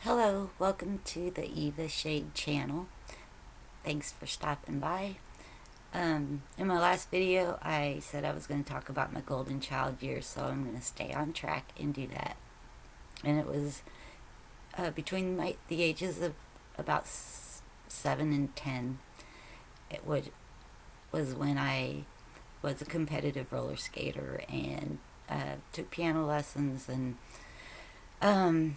Hello, welcome to the Eva Shade channel. Thanks for stopping by. In my last video, I said I was going to talk about my golden child years, so I'm going to stay on track and do that. And it was between the ages of about 7 and 10. Was when I was a competitive roller skater and took piano lessons, and um,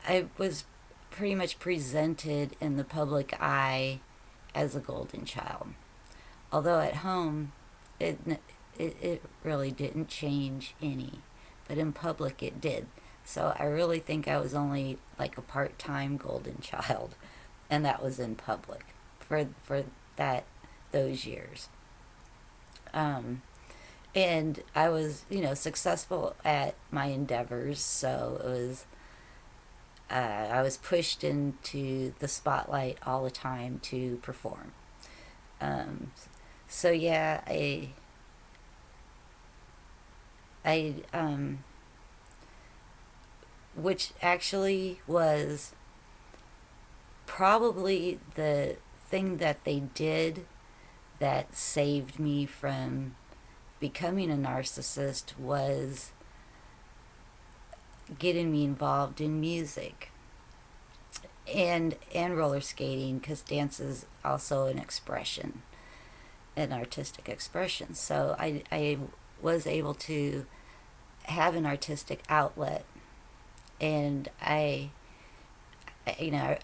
I was pretty much presented in the public eye as a golden child. Although at home, it really didn't change any, but in public it did. So I really think I was only like a part-time golden child, and that was in public for that those years. Um, and I was, successful at my endeavors, so I was pushed into the spotlight all the time to perform. Um, so yeah, I which actually was probably the thing that they did that saved me from becoming a narcissist, was getting me involved in music and roller skating, because dance is also an expression, an artistic expression. So I was able to have an artistic outlet, and I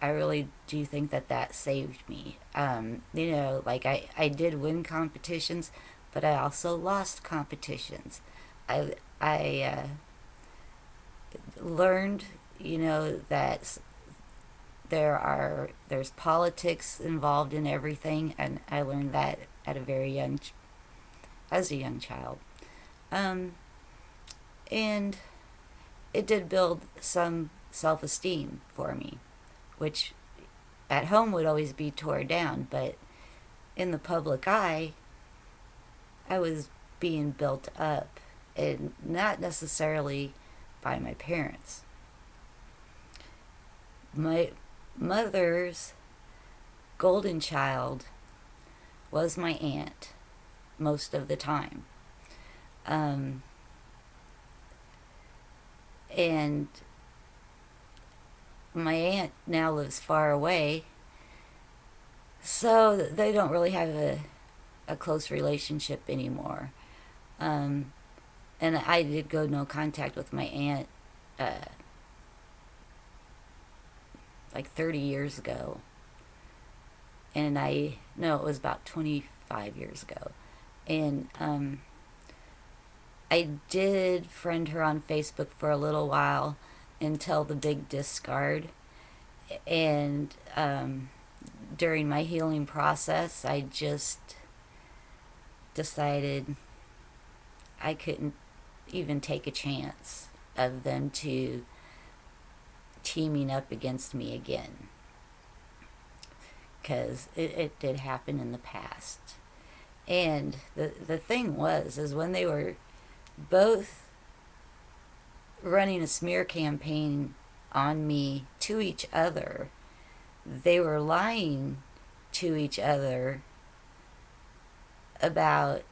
really do think that that saved me. Like I did win competitions, but I also lost competitions. I learned, that there's politics involved in everything, and I learned that at a very young, as a young child. Um, and it did build some self-esteem for me, which at home would always be tore down, but in the public eye, I was being built up, and not necessarily by my parents. My mother's golden child was my aunt most of the time. Um, and my aunt now lives far away, so they don't really have a close relationship anymore. Um, and I did go no contact with my aunt uh, like 30 years ago. And no, it was about 25 years ago. And I did friend her on Facebook for a little while until the big discard. And during my healing process, I just decided I couldn't even take a chance of them to teaming up against me again, because it did happen in the past. And the thing is when they were both running a smear campaign on me to each other, they were lying to each other about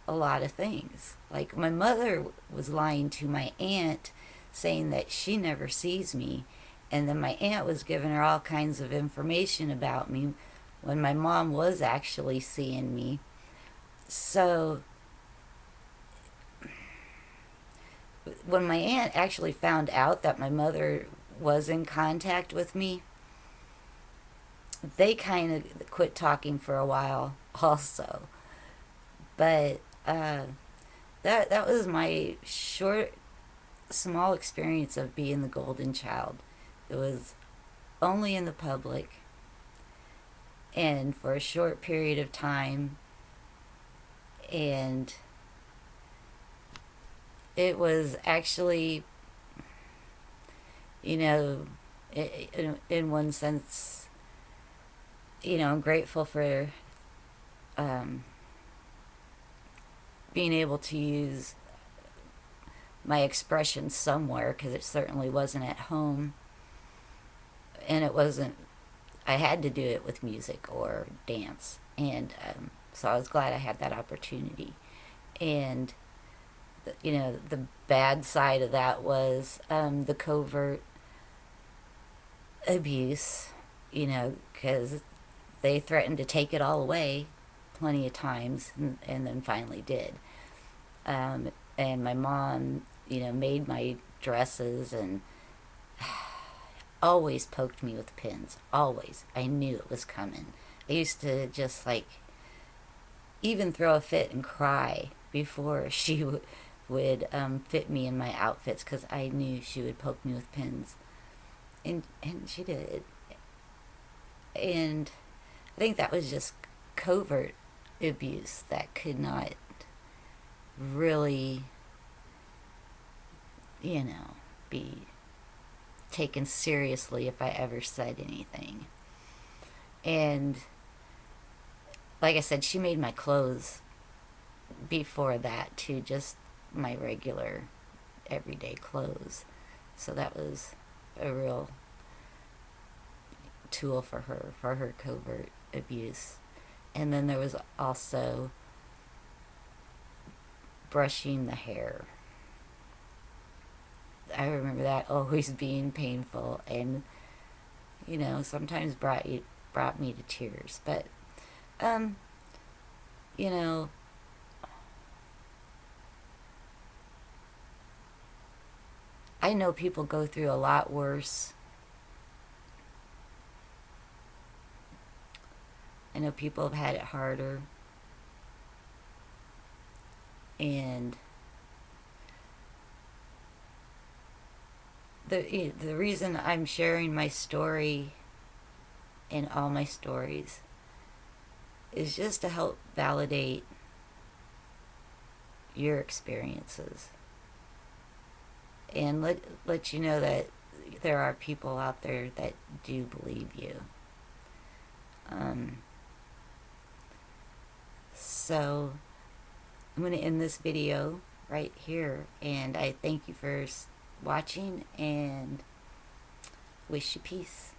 a lot of things. Like my mother was lying to my aunt, saying that she never sees me, and then my aunt was giving her all kinds of information about me when my mom was actually seeing me. So when my aunt actually found out that my mother was in contact with me, they kind of quit talking for a while also. But that was my short, small experience of being the golden child. It was only in the public and for a short period of time, and it was actually, you know, in one sense, I'm grateful for um, being able to use my expression somewhere, because it certainly wasn't at home. and it wasn't, I had to do it with music or dance. And so I was glad I had that opportunity. And, the bad side of that was the covert abuse, because they threatened to take it all away plenty of times, and then finally did. And my mom, made my dresses and always poked me with pins. Always. I knew it was coming. I used to just like even throw a fit and cry before she would fit me in my outfits because I knew she would poke me with pins. And she did. And I think that was just covert abuse that could not really, be taken seriously if I ever said anything. And like I said, she made my clothes before that to just my regular everyday clothes. So that was a real tool for her covert abuse. And then there was also brushing the hair. I remember that always being painful, and sometimes brought me to tears. But um, you know, I know people go through a lot worse. I know people have had it harder, and the reason I'm sharing my story and all my stories is just to help validate your experiences and let you know that there are people out there that do believe you. So I'm going to end this video right here, and I thank you for watching and wish you peace.